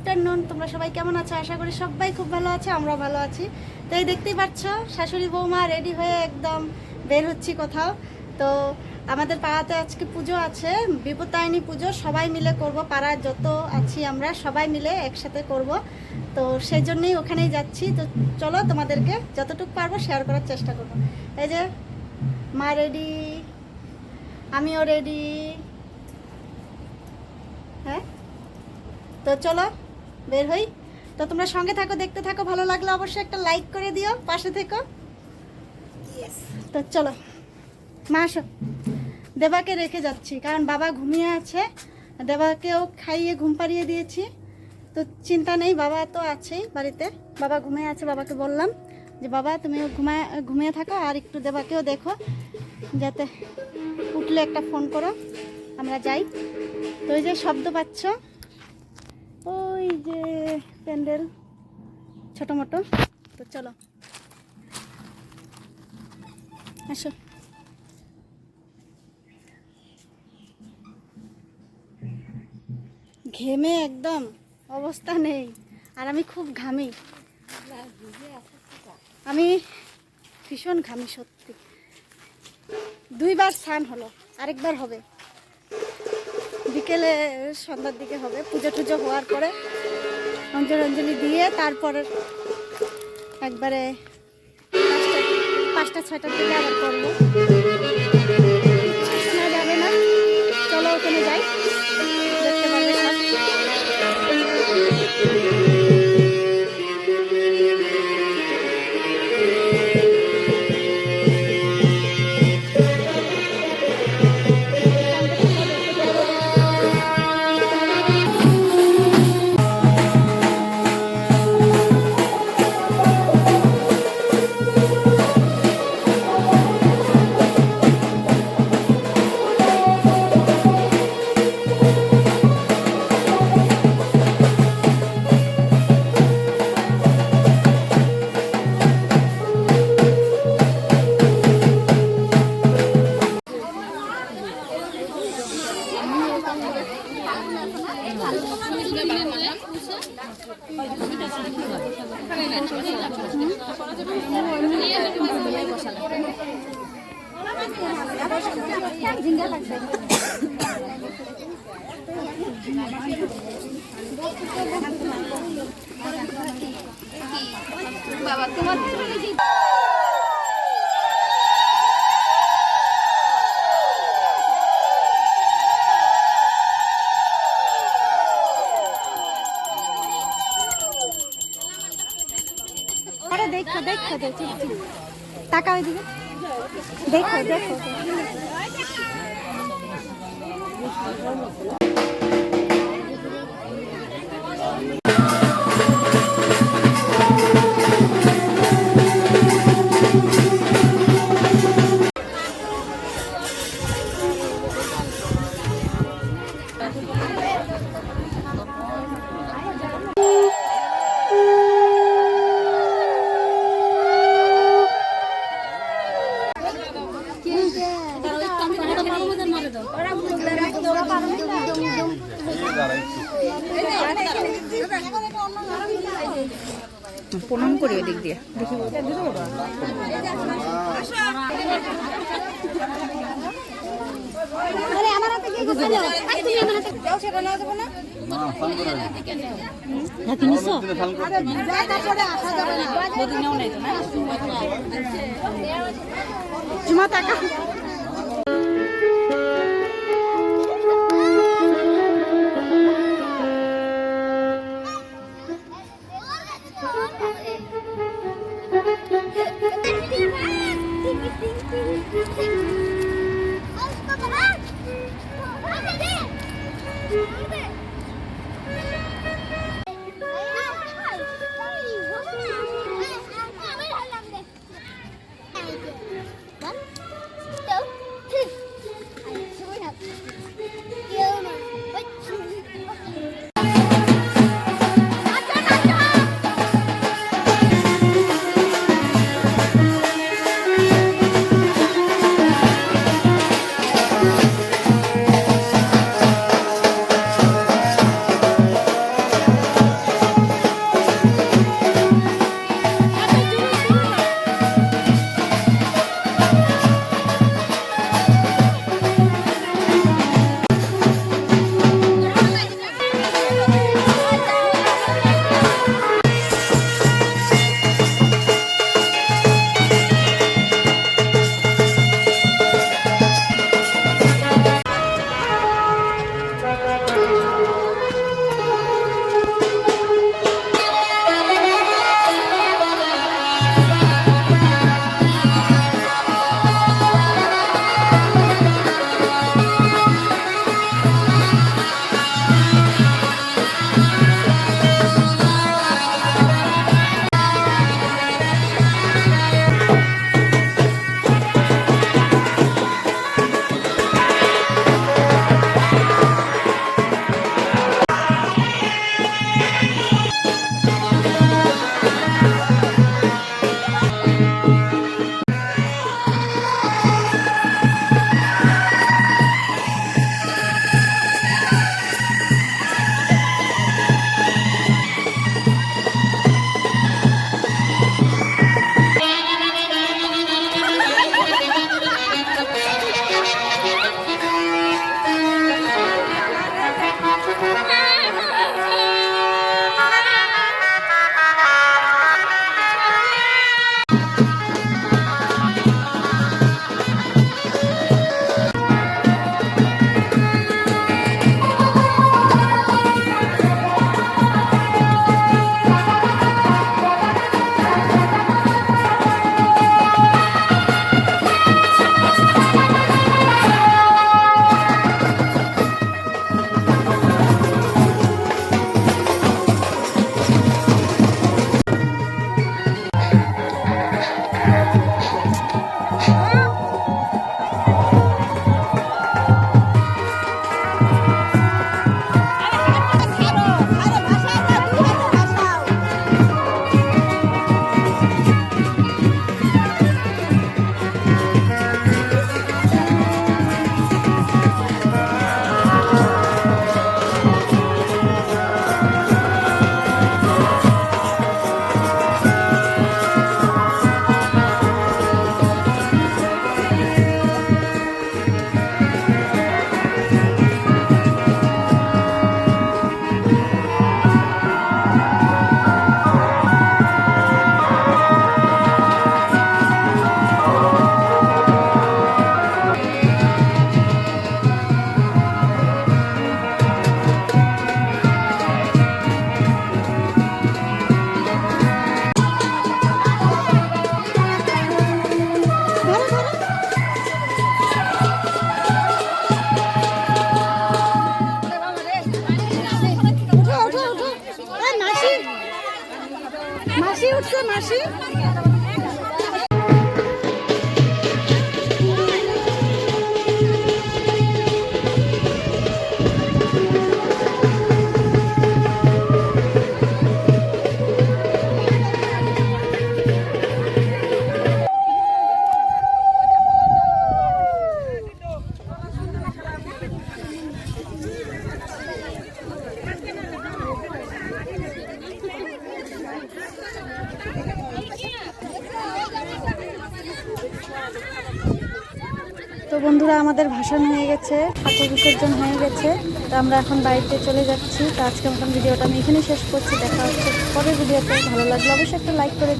Afternoon. তোমরা সবাই কেমন আছো? আশা করি সবাই খুব ভালো আছে, আমরা ভালো আছি। তো এই দেখতেই পাচ্ছ শাশুড়ি বৌমা রেডি হয়ে একদম বের হচ্ছি কোথাও। তো আমাদের পাড়াতে আজকে পুজো আছে, বিপত্তায়নী পুজো, সবাই মিলে করব। পাড়ার যত আছি আমরা সবাই মিলে একসাথে করব। তো সেই জন্যই ওখানেই যাচ্ছি। তো চলো তোমাদেরকে যতটুকু পারবো শেয়ার করার চেষ্টা করব। এই যে মা রেডি, আমিও রেডি। হ্যাঁ, তো চলো বের হই। তো তোমরা সঙ্গে থাকো, দেখতে থাকো। ভালো লাগলে অবশ্যই একটা লাইক করে দিও, পাশে থেকো। তো চলো মা আসো। দেবাকে রেখে যাচ্ছি কারণ বাবা ঘুমিয়ে আছে, দেবাকেও খাইয়ে ঘুম পাড়িয়ে দিয়েছি। তো চিন্তা নেই, বাবা তো আছেই বাড়িতে। বাবা ঘুমিয়ে আছে, বাবাকে বললাম যে বাবা তুমিও ঘুমিয়ে থাকো, আর একটু দেবাকেও দেখো, যাতে উঠলে একটা ফোন করো, আমরা যাই। তো ওই যে শব্দ পাচ্ছ, ওই যে প্যান্ডেল ছোটো মোটো। তো চলো আসো। ঘেমে একদম অবস্থা নেই, আর আমি খুব ঘামি, আমি ভীষণ ঘামি সত্যি। 2 বার স্নান হলো, আরেকবার হবে বিকেলে, সন্ধ্যার দিকে হবে। পুজো টুজো হওয়ার পরে অঞ্জলি দিয়ে তারপরে একবারে 5টা 6টার দিকে আবার করবো। না যাবে না, চলো ওখানে যাই, দেখতে পাবে সব। বাবা তোমার দেখো দেখো দেখো, টাকা ওইদিকে দেখো দেখো। প্রণাম করি ওই দিক দিয়ে দেখি। চুমা টাকা মাসি উঠছে মাসি। তো বন্ধুরা আমাদের ভাসান হয়ে গেছে, ঠাকুর বিসর্জন হয়ে গেছে। তো আমরা এখন বাড়িতে চলে যাচ্ছি। তো আজকে মতন ভিডিওটা আমি এখানেই শেষ করছি। দেখা হচ্ছে পরের ভিডিওতে। ভালো লাগলে অবশ্যই একটা লাইক করে